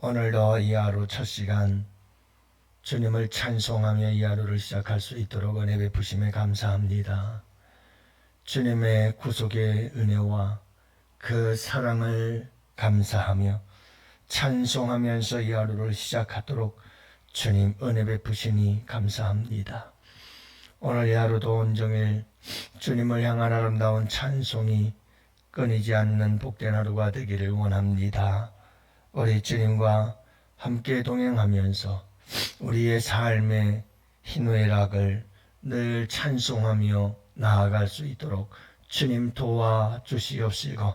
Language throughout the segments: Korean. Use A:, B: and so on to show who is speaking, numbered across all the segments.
A: 오늘도 이 하루 첫 시간 주님을 찬송하며 이 하루를 시작할 수 있도록 은혜 베푸심에 감사합니다. 주님의 구속의 은혜와 그 사랑을 감사하며 찬송하면서 이 하루를 시작하도록 주님 은혜 베푸시니 감사합니다. 오늘 이 하루도 온종일 주님을 향한 아름다운 찬송이 끊이지 않는 복된 하루가 되기를 원합니다. 우리 주님과 함께 동행하면서 우리의 삶의 희노애락을 늘 찬송하며 나아갈 수 있도록 주님 도와주시옵시고,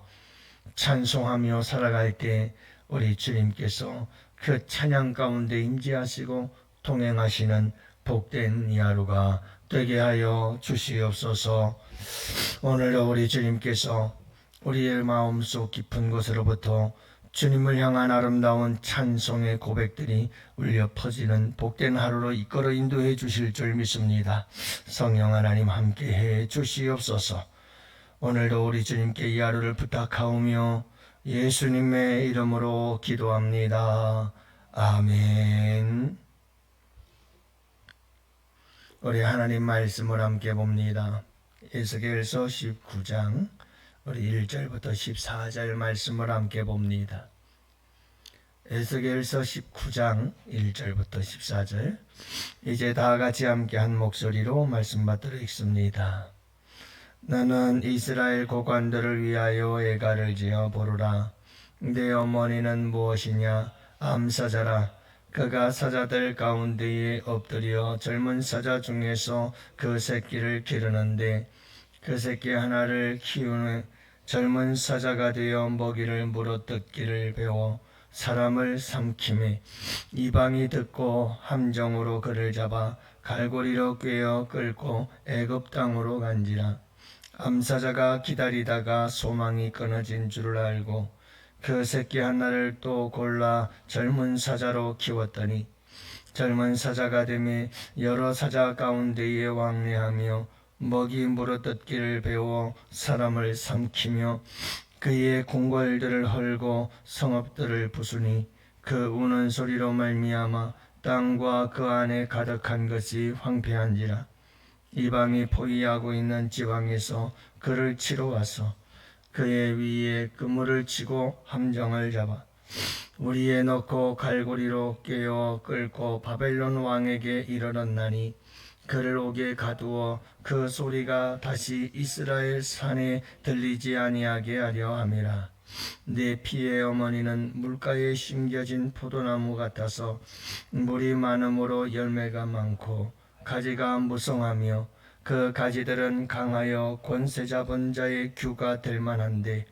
A: 찬송하며 살아갈 때 우리 주님께서 그 찬양 가운데 임재하시고 동행하시는 복된 이 하루가 되게 하여 주시옵소서. 오늘도 우리 주님께서 우리의 마음속 깊은 곳으로부터 주님을 향한 아름다운 찬송의 고백들이 울려 퍼지는 복된 하루로 이끌어 인도해 주실 줄 믿습니다. 성령 하나님 함께해 주시옵소서. 오늘도 우리 주님께 이 하루를 부탁하오며 예수님의 이름으로 기도합니다. 아멘. 우리 하나님 말씀을 함께 봅니다. 에스겔서 19장 우리 1절부터 14절 말씀을 함께 봅니다. 에스겔서 19장 1절부터 14절. 이제 다 같이 함께 한 목소리로 말씀 받들어 읽습니다. 너는 이스라엘 고관들을 위하여 애가를 지어 보르라. 내 어머니는 무엇이냐? 암사자라. 그가 사자들 가운데에 엎드려 젊은 사자 중에서 그 새끼를 기르는데 그 새끼 하나를 키우는 젊은 사자가 되어 먹이를 물어뜯기를 배워 사람을 삼킴에 이방이 듣고 함정으로 그를 잡아 갈고리로 꿰어 끌고 애굽 땅으로 간지라. 암사자가 기다리다가 소망이 끊어진 줄을 알고 그 새끼 하나를 또 골라 젊은 사자로 키웠더니 젊은 사자가 되매 여러 사자 가운데에 왕래하며 먹이 물어뜯기를 배워 사람을 삼키며 그의 궁궐들을 헐고 성읍들을 부수니 그 우는 소리로 말미암아 땅과 그 안에 가득한 것이 황폐한지라. 이방이 포위하고 있는 지방에서 그를 치러 와서 그의 위에 그물을 치고 함정을 잡아 우리에 넣고 갈고리로 꿰어 끌고 바벨론 왕에게 이르렀나니 그를 옥에 가두어 그 소리가 다시 이스라엘 산에 들리지 아니하게 하려 함이라. 내 피의 어머니는 물가에 심겨진 포도나무 같아서 물이 많음으로 열매가 많고 가지가 무성하며 그 가지들은 강하여 권세 잡은 자의 규가 될 만한데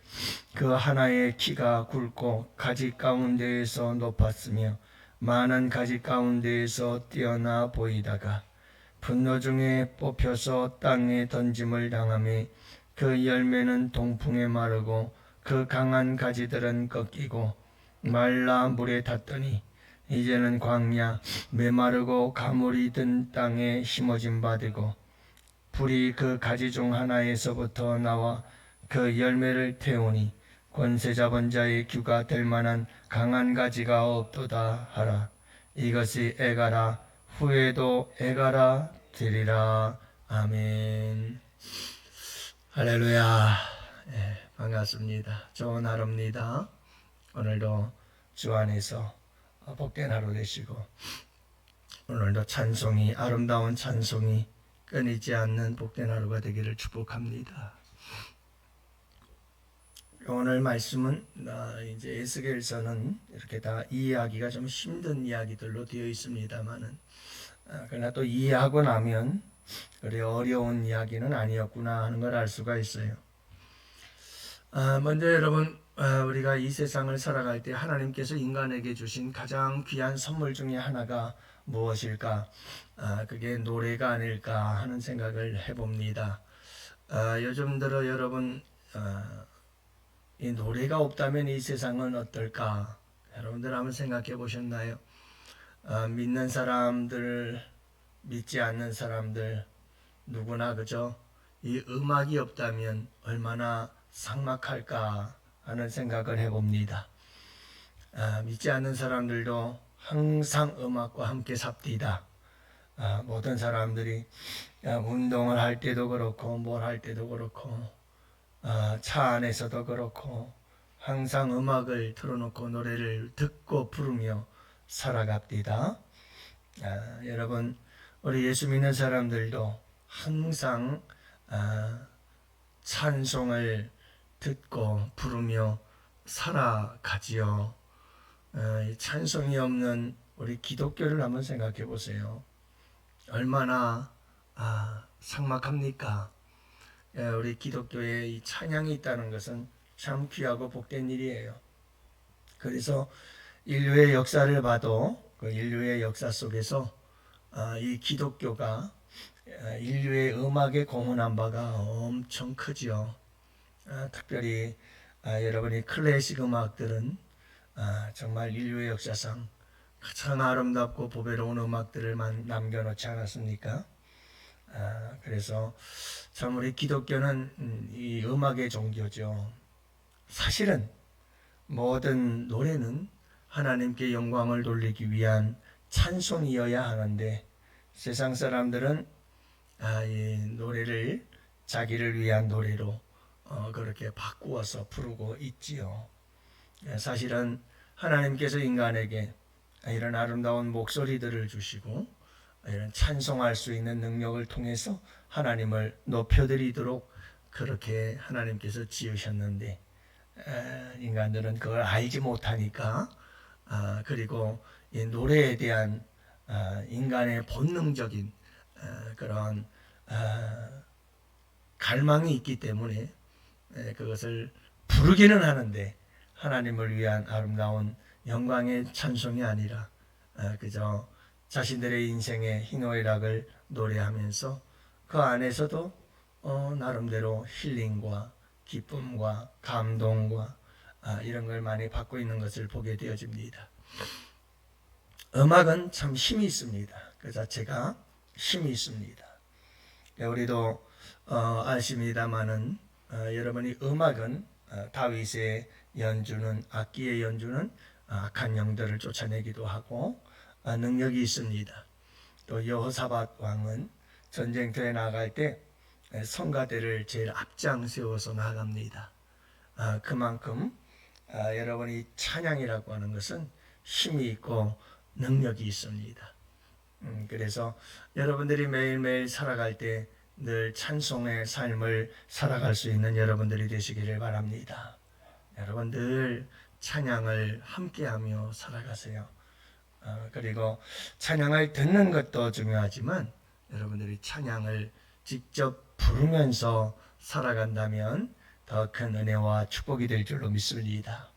A: 그 하나의 키가 굵고 가지 가운데에서 높았으며 많은 가지 가운데에서 뛰어나 보이다가 분노 중에 뽑혀서 땅에 던짐을 당하며 그 열매는 동풍에 마르고 그 강한 가지들은 꺾이고 말라 물에 탔더니 이제는 광야 메마르고 가물이 든 땅에 심어진 바 되고 불이 그 가지 중 하나에서부터 나와 그 열매를 태우니 권세 잡은 자의 규가 될 만한 강한 가지가 없도다 하라. 이것이 애가라. 후에도 애가라 되리라. 아멘. 할렐루야. 반갑습니다. 좋은 하루입니다. 오늘도 주 안에서 복된 하루 되시고 오늘도 찬송이 아름다운 찬송이 끊이지 않는 복된 하루가 되기를 축복합니다. 오늘 말씀은 이제 에스겔서는 이렇게 다 이해하기가 좀 힘든 이야기들로 되어 있습니다만은 그러나 또 이해하고 나면 그래 어려운 이야기는 아니었구나 하는 걸 알 수가 있어요. 먼저 여러분 우리가 이 세상을 살아갈 때 하나님께서 인간에게 주신 가장 귀한 선물 중에 하나가 무엇일까? 그게 노래가 아닐까 하는 생각을 해봅니다. 요즘 들어 여러분 이 노래가 없다면 이 세상은 어떨까? 여러분들 한번 생각해 보셨나요? 믿는 사람들, 믿지 않는 사람들 누구나 그죠? 이 음악이 없다면 얼마나 삭막할까 하는 생각을 해봅니다. 믿지 않는 사람들도 항상 음악과 함께 삽디다. 모든 사람들이 운동을 할 때도 그렇고 뭘 할 때도 그렇고 차 안에서도 그렇고 항상 음악을 틀어놓고 노래를 듣고 부르며 살아갑니다. 여러분, 우리 예수 믿는 사람들도 항상 찬송을 듣고 부르며 살아가지요. 찬송이 없는 우리 기독교를 한번 생각해 보세요. 얼마나 삭막합니까? 우리 기독교에 이 찬양이 있다는 것은 참 귀하고 복된 일이에요. 그래서 인류의 역사를 봐도 그 인류의 역사 속에서 이 기독교가 인류의 음악에 공헌한 바가 엄청 크지요. 특별히 여러분이 클래식 음악들은 정말 인류의 역사상 가장 아름답고 보배로운 음악들을 남겨놓지 않았습니까? 그래서 참 우리 기독교는 이 음악의 종교죠. 사실은 모든 노래는 하나님께 영광을 돌리기 위한 찬송이어야 하는데 세상 사람들은 이 노래를 자기를 위한 노래로 그렇게 바꾸어서 부르고 있지요. 사실은 하나님께서 인간에게 이런 아름다운 목소리들을 주시고 이런 찬송할 수 있는 능력을 통해서 하나님을 높여드리도록 그렇게 하나님께서 지으셨는데 인간들은 그걸 알지 못하니까 그리고 이 노래에 대한 인간의 본능적인 그런 갈망이 있기 때문에 그것을 부르기는 하는데 하나님을 위한 아름다운 영광의 찬송이 아니라 그저 자신들의 인생의 희노애락을 노래하면서 그 안에서도 나름대로 힐링과 기쁨과 감동과 이런 걸 많이 받고 있는 것을 보게 되어집니다. 음악은 참 힘이 있습니다. 그 자체가 힘이 있습니다. 우리도 아십니다마는 여러분이 음악은 다윗의 연주는 악기의 연주는 악한 영들을 쫓아내기도 하고 능력이 있습니다. 또 여호사밧 왕은 전쟁터에 나갈 때 성가대를 제일 앞장 세워서 나갑니다. 그만큼 여러분이 찬양이라고 하는 것은 힘이 있고 능력이 있습니다. 그래서 여러분들이 매일매일 살아갈 때 늘 찬송의 삶을 살아갈 수 있는 여러분들이 되시기를 바랍니다. 여러분 늘 찬양을 함께하며 살아가세요. 그리고 찬양을 듣는 것도 중요하지만 여러분들이 찬양을 직접 부르면서 살아간다면 더 큰 은혜와 축복이 될 줄로 믿습니다.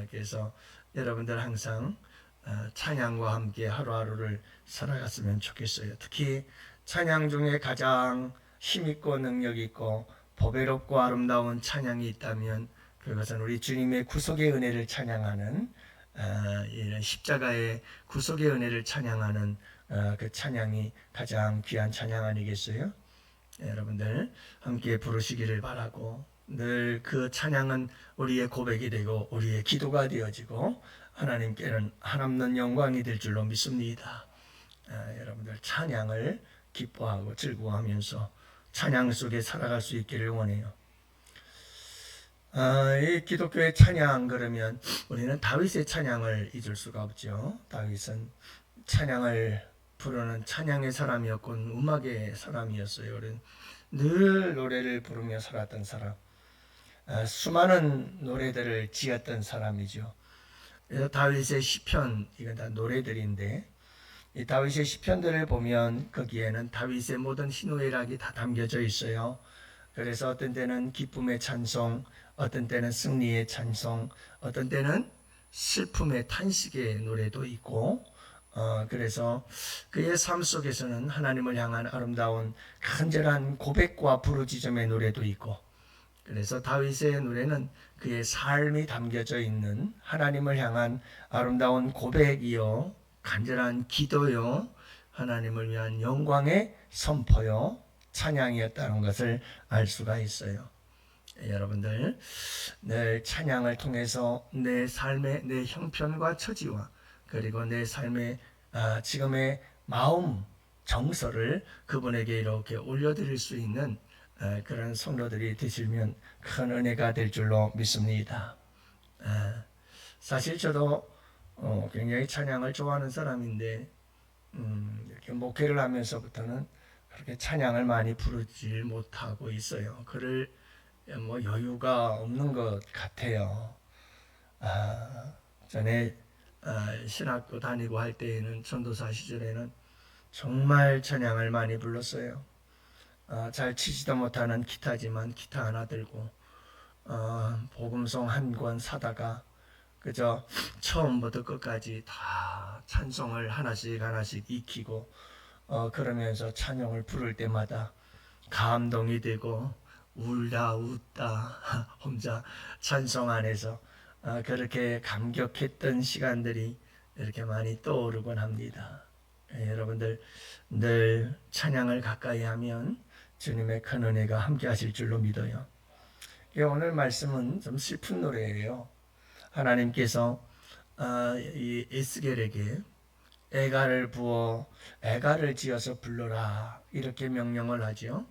A: 그래서 여러분들 항상 찬양과 함께 하루하루를 살아갔으면 좋겠어요. 특히 찬양 중에 가장 힘있고 능력있고 보배롭고 아름다운 찬양이 있다면 그것은 우리 주님의 구속의 은혜를 찬양하는 이런 십자가의 구속의 은혜를 찬양하는 그 찬양이 가장 귀한 찬양 아니겠어요? 여러분들 함께 부르시기를 바라고 늘 그 찬양은 우리의 고백이 되고 우리의 기도가 되어지고 하나님께는 한없는 영광이 될 줄로 믿습니다. 여러분들 찬양을 기뻐하고 즐거워하면서 찬양 속에 살아갈 수 있기를 원해요. 이 기독교의 찬양 그러면 우리는 다윗의 찬양을 잊을 수가 없죠. 다윗은 찬양을 부르는 찬양의 사람이었고 음악의 사람이었어요. 늘 노래를 부르며 살았던 사람, 수많은 노래들을 지었던 사람이죠. 그래서 다윗의 시편, 이건 다 노래들인데 이 다윗의 시편들을 보면 거기에는 다윗의 모든 희노애락이 다 담겨져 있어요. 그래서 어떤 때는 기쁨의 찬송, 어떤 때는 승리의 찬송, 어떤 때는 슬픔의 탄식의 노래도 있고 그래서 그의 삶 속에서는 하나님을 향한 아름다운 간절한 고백과 부르짖음의 노래도 있고 그래서 다윗의 노래는 그의 삶이 담겨져 있는 하나님을 향한 아름다운 고백이요 간절한 기도요 하나님을 위한 영광의 선포요 찬양이었다는 것을 알 수가 있어요. 여러분들 늘 찬양을 통해서 내 삶의 내 형편과 처지와 그리고 내 삶의 지금의 마음 정서를 그분에게 이렇게 올려드릴 수 있는 그런 성도들이 되시면 큰 은혜가 될 줄로 믿습니다. 사실 저도 굉장히 찬양을 좋아하는 사람인데 이렇게 목회를 하면서부터는 그렇게 찬양을 많이 부르지 못하고 있어요. 그럴 뭐 여유가 없는 것 같아요. 전에 신학교 다니고 할 때에는 전도사 시절에는 정말 찬양을 많이 불렀어요. 잘 치지도 못하는 기타지만 기타 하나 들고 복음송 한 권 사다가 그저 처음부터 끝까지 다 찬송을 하나씩 익히고 그러면서 찬양을 부를 때마다 감동이 되고 울다 웃다 혼자 찬송 안에서 그렇게 감격했던 시간들이 이렇게 많이 떠오르곤 합니다. 여러분들 늘 찬양을 가까이 하면 주님의 큰 은혜가 함께 하실 줄로 믿어요. 오늘 말씀은 좀 슬픈 노래예요. 하나님께서 이 에스겔에게 애가를 부어 애가를 지어서 불러라 이렇게 명령을 하죠.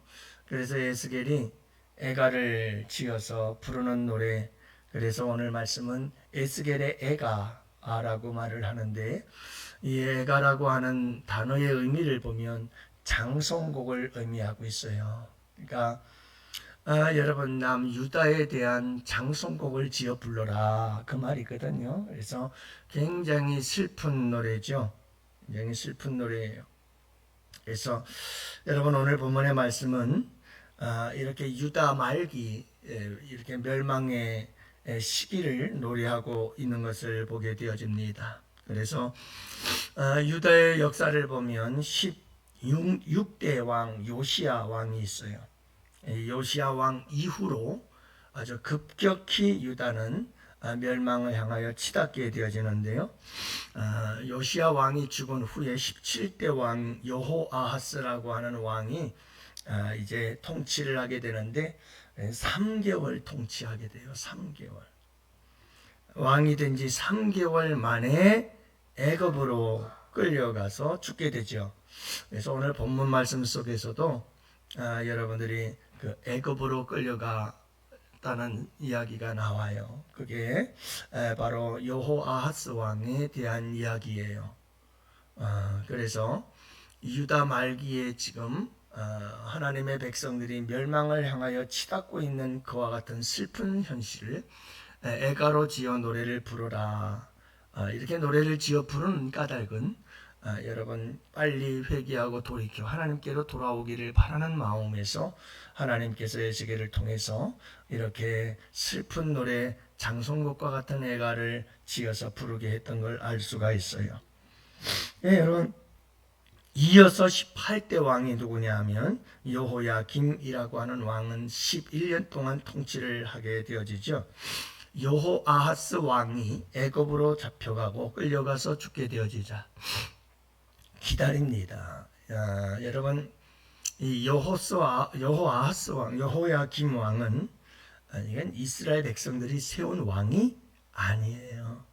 A: 그래서 에스겔이 애가를 지어서 부르는 노래, 그래서 오늘 말씀은 에스겔의 애가라고 말을 하는데, 이 애가라고 하는 단어의 의미를 보면 장송곡을 의미하고 있어요. 그러니까 여러분 남유다에 대한 장송곡을 지어 불러라 그 말이거든요. 그래서 굉장히 슬픈 노래죠. 굉장히 슬픈 노래예요. 그래서 여러분 오늘 본문의 말씀은 이렇게 유다 말기 이렇게 멸망의 시기를 노래하고 있는 것을 보게 되어집니다. 그래서 유다의 역사를 보면 16대 왕 요시야 왕이 있어요. 요시야 왕 이후로 아주 급격히 유다는 멸망을 향하여 치닫게 되어지는데요. 요시야 왕이 죽은 후에 17대 왕 여호아하스라고 하는 왕이 이제 통치를 하게 되는데 3개월 통치하게 돼요. 3개월. 왕이 된 지 3개월 만에 애굽으로 끌려가서 죽게 되죠. 그래서 오늘 본문 말씀 속에서도 여러분들이 그 애굽으로 끌려갔다는 이야기가 나와요. 그게 바로 여호아하스 왕에 대한 이야기예요. 그래서 유다 말기에 지금 하나님의 백성들이 멸망을 향하여 치닫고 있는 그와 같은 슬픈 현실을 애가로 지어 노래를 부르라. 이렇게 노래를 지어 부르는 까닭은 여러분 빨리 회개하고 돌이켜 하나님께로 돌아오기를 바라는 마음에서 하나님께서 에스겔을 통해서 이렇게 슬픈 노래 장송곡과 같은 애가를 지어서 부르게 했던 걸 알 수가 있어요. 여러분 이어서 18대 왕이 누구냐 하면 여호야김이라고 하는 왕은 11년 동안 통치를 하게 되어지죠. 여호아하스 왕이 애굽으로 잡혀가고 끌려가서 죽게 되어지자 기다립니다. 여러분 이 여호아하스 왕, 여호야김 왕은 이건 이스라엘 백성들이 세운 왕이 아니에요.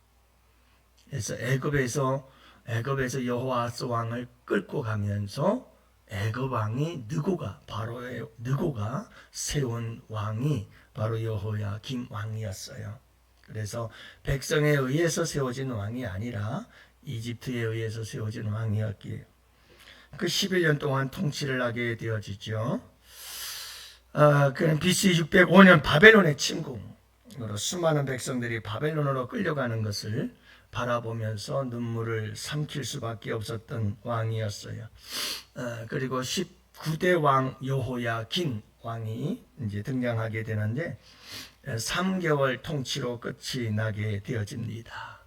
A: 그래서 애굽에서 여호아하스 왕을 끌고 가면서 애굽 왕이 느고가 세운 왕이 바로 여호야김 왕이었어요. 그래서 백성에 의해서 세워진 왕이 아니라 이집트에 의해서 세워진 왕이었기에 그 11년 동안 통치를 하게 되어지죠. 그는 BC 605년 바벨론의 침공으로 수많은 백성들이 바벨론으로 끌려가는 것을 바라보면서 눈물을 삼킬 수밖에 없었던 왕이었어요. 그리고 19대 왕 여호야긴 왕이 이제 등장하게 되는데 3개월 통치로 끝이 나게 되어집니다.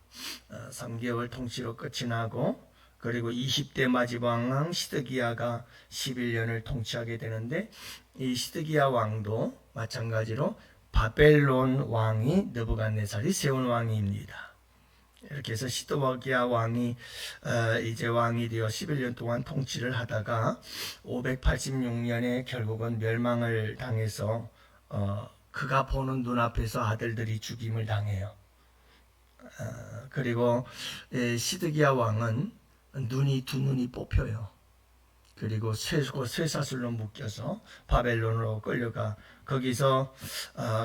A: 3개월 통치로 끝이 나고 그리고 20대 마지막 왕 시드기야가 11년을 통치하게 되는데 이 시드기야 왕도 마찬가지로 바벨론 왕이 느부갓네살이 세운 왕입니다. 이렇게 해서 시드기야 왕이 이제 왕이 되어 11년 동안 통치를 하다가 586년에 결국은 멸망을 당해서 그가 보는 눈앞에서 아들들이 죽임을 당해요. 그리고 시드기야 왕은 두 눈이 뽑혀요. 그리고 쇠사슬로 묶여서 바벨론으로 끌려가 거기서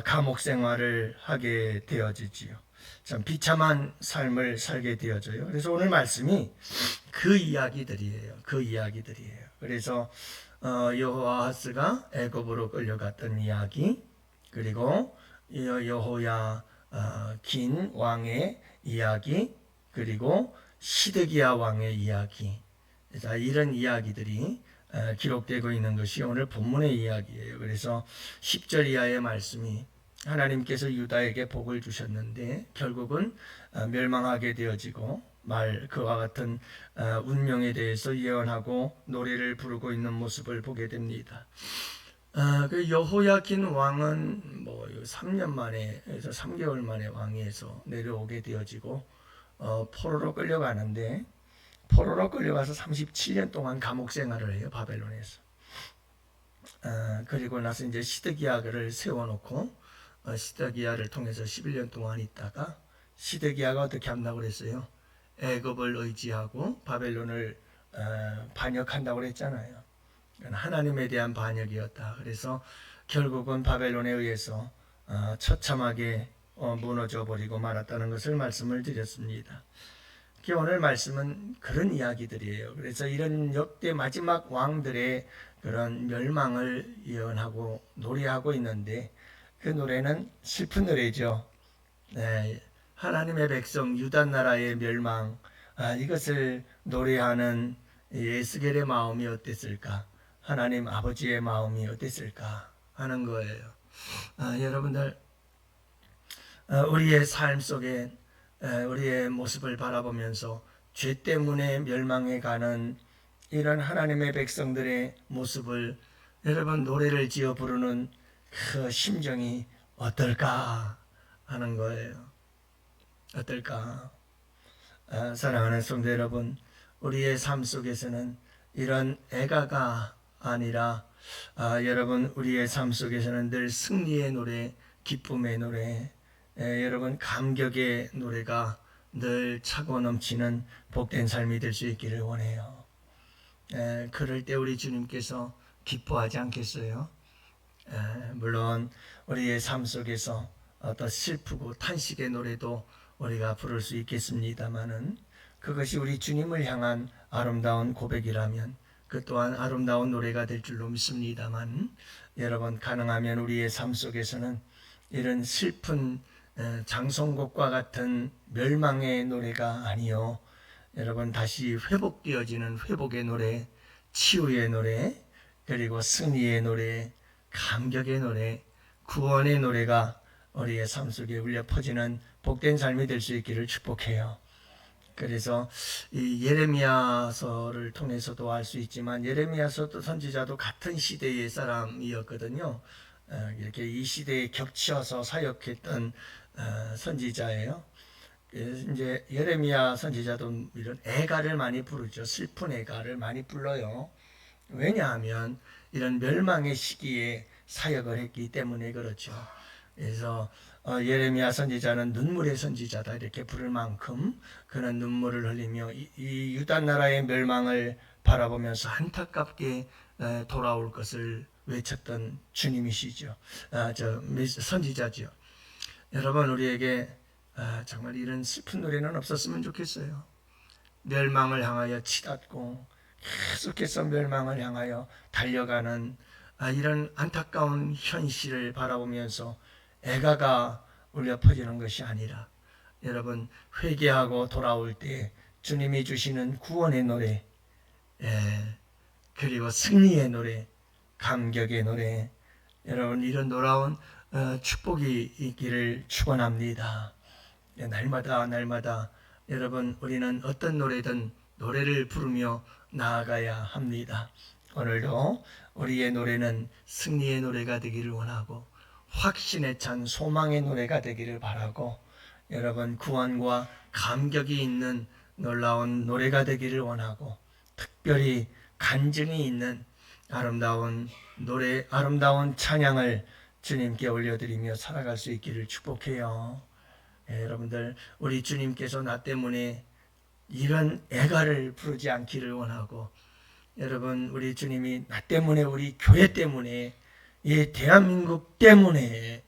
A: 감옥 생활을 하게 되어지지요. 참 비참한 삶을 살게 되어져요. 그래서 오늘 말씀이 그 이야기들이에요. 그 이야기들이에요. 그래서 여호아하스가 애굽으로 끌려갔던 이야기, 그리고 여호야 긴 왕의 이야기, 그리고 시드기야 왕의 이야기. 자, 이런 이야기들이 기록되고 있는 것이 오늘 본문의 이야기예요. 그래서 10절 이하의 말씀이 하나님께서 유다에게 복을 주셨는데 결국은 멸망하게 되어지고 그와 같은 운명에 대해서 예언하고 노래를 부르고 있는 모습을 보게 됩니다. 그 여호야긴 왕은 3년 만에, 3개월 만에 왕위에서 내려오게 되어지고 포로로 끌려가는데, 포로로 끌려가서 37년 동안 감옥 생활을 해요, 바벨론에서. 그리고 나서 이제 시드기야를 세워놓고 시드기야를 통해서 11년 동안 있다가, 시드기야가 어떻게 한다고 그랬어요? 애굽을 의지하고 바벨론을 반역한다고 그랬잖아요. 하나님에 대한 반역이었다. 그래서 결국은 바벨론에 의해서 처참하게 무너져 버리고 말았다는 것을 말씀을 드렸습니다. 오늘 말씀은 그런 이야기들이에요. 그래서 이런 역대 마지막 왕들의 그런 멸망을 예언하고 노래하고 있는데, 그 노래는 슬픈 노래죠. 네, 하나님의 백성 유다 나라의 멸망, 이것을 노래하는 에스겔의 마음이 어땠을까? 하나님 아버지의 마음이 어땠을까 하는 거예요. 여러분들, 우리의 삶 속에 우리의 모습을 바라보면서 죄 때문에 멸망해 가는 이런 하나님의 백성들의 모습을 여러분 노래를 지어 부르는 그 심정이 어떨까 하는 거예요. 어떨까? 사랑하는 성도 여러분, 우리의 삶 속에서는 이런 애가가 아니라 여러분 우리의 삶 속에서는 늘 승리의 노래, 기쁨의 노래, 여러분 감격의 노래가 늘 차고 넘치는 복된 삶이 될 수 있기를 원해요. 그럴 때 우리 주님께서 기뻐하지 않겠어요? 물론 우리의 삶 속에서 어떤 슬프고 탄식의 노래도 우리가 부를 수 있겠습니다마는, 그것이 우리 주님을 향한 아름다운 고백이라면 그 또한 아름다운 노래가 될 줄로 믿습니다만, 여러분 가능하면 우리의 삶 속에서는 이런 슬픈 장송곡과 같은 멸망의 노래가 아니요, 여러분 다시 회복되어지는 회복의 노래, 치유의 노래, 그리고 승리의 노래, 감격의 노래, 구원의 노래가 우리의 삶 속에 울려 퍼지는 복된 삶이 될 수 있기를 축복해요. 그래서 이 예레미야서를 통해서도 알 수 있지만, 예레미야서도 선지자도 같은 시대의 사람이었거든요. 이렇게 이 시대에 겹쳐서 사역했던 선지자예요. 이제 예레미야 선지자도 이런 애가를 많이 부르죠. 슬픈 애가를 많이 불러요. 왜냐하면 이런 멸망의 시기에 사역을 했기 때문에 그렇죠. 그래서 예레미야 선지자는 눈물의 선지자다 이렇게 부를 만큼 그는 눈물을 흘리며 이 유다 나라의 멸망을 바라보면서 안타깝게 돌아올 것을 외쳤던 주님이시죠. 선지자죠. 여러분 우리에게 정말 이런 슬픈 노래는 없었으면 좋겠어요. 멸망을 향하여 치닫고 계속해서 멸망을 향하여 달려가는 이런 안타까운 현실을 바라보면서 애가가 울려 퍼지는 것이 아니라, 여러분 회개하고 돌아올 때 주님이 주시는 구원의 노래, 그리고 승리의 노래, 감격의 노래, 여러분 이런 놀라운 축복이 있기를 축원합니다. 날마다 여러분 우리는 어떤 노래든 노래를 부르며 나아가야 합니다. 오늘도 우리의 노래는 승리의 노래가 되기를 원하고 확신에 찬 소망의 노래가 되기를 바라고, 여러분 구원과 감격이 있는 놀라운 노래가 되기를 원하고, 특별히 간증이 있는 아름다운 노래, 아름다운 찬양을 주님께 올려드리며 살아갈 수 있기를 축복해요. 여러분들 우리 주님께서 나 때문에 이런 애가를 부르지 않기를 원하고, 여러분 우리 주님이 나 때문에, 우리 교회 때문에, 이 대한민국 때문에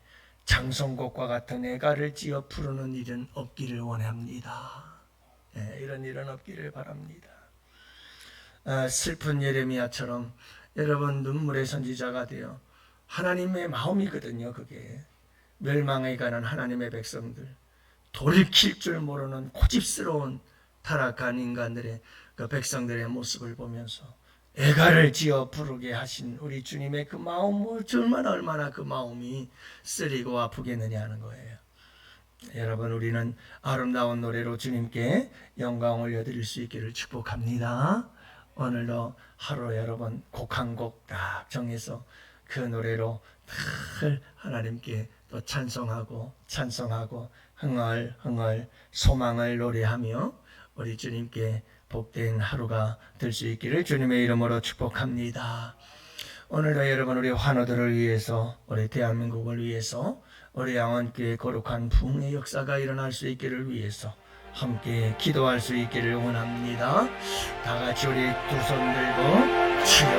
A: 장성곡과 같은 애가를 지어 부르는 일은 없기를 원합니다. 이런 일은 없기를 바랍니다. 슬픈 예레미야처럼 여러분 눈물의 선지자가 되어, 하나님의 마음이거든요. 그게 멸망에 가는 하나님의 백성들, 돌이킬 줄 모르는 고집스러운 타락한 인간들의, 그 백성들의 모습을 보면서 애가를 지어 부르게 하신 우리 주님의 그 마음, 얼마나 그 마음이 쓰리고 아프겠느냐 하는 거예요. 여러분 우리는 아름다운 노래로 주님께 영광 올려드릴 수 있기를 축복합니다. 오늘도 하루 여러분 곡 한 곡 딱 정해서 그 노래로 늘 하나님께 또 찬송하고 흥얼흥얼 소망을 노래하며 우리 주님께 복된 하루가 될 수 있기를 주님의 이름으로 축복합니다. 오늘도 여러분 우리 환우들을 위해서, 우리 대한민국을 위해서, 우리 양원교회 거룩한 부흥의 역사가 일어날 수 있기를 위해서 함께 기도할 수 있기를 원합니다. 다 같이 우리 두 손 들고 주여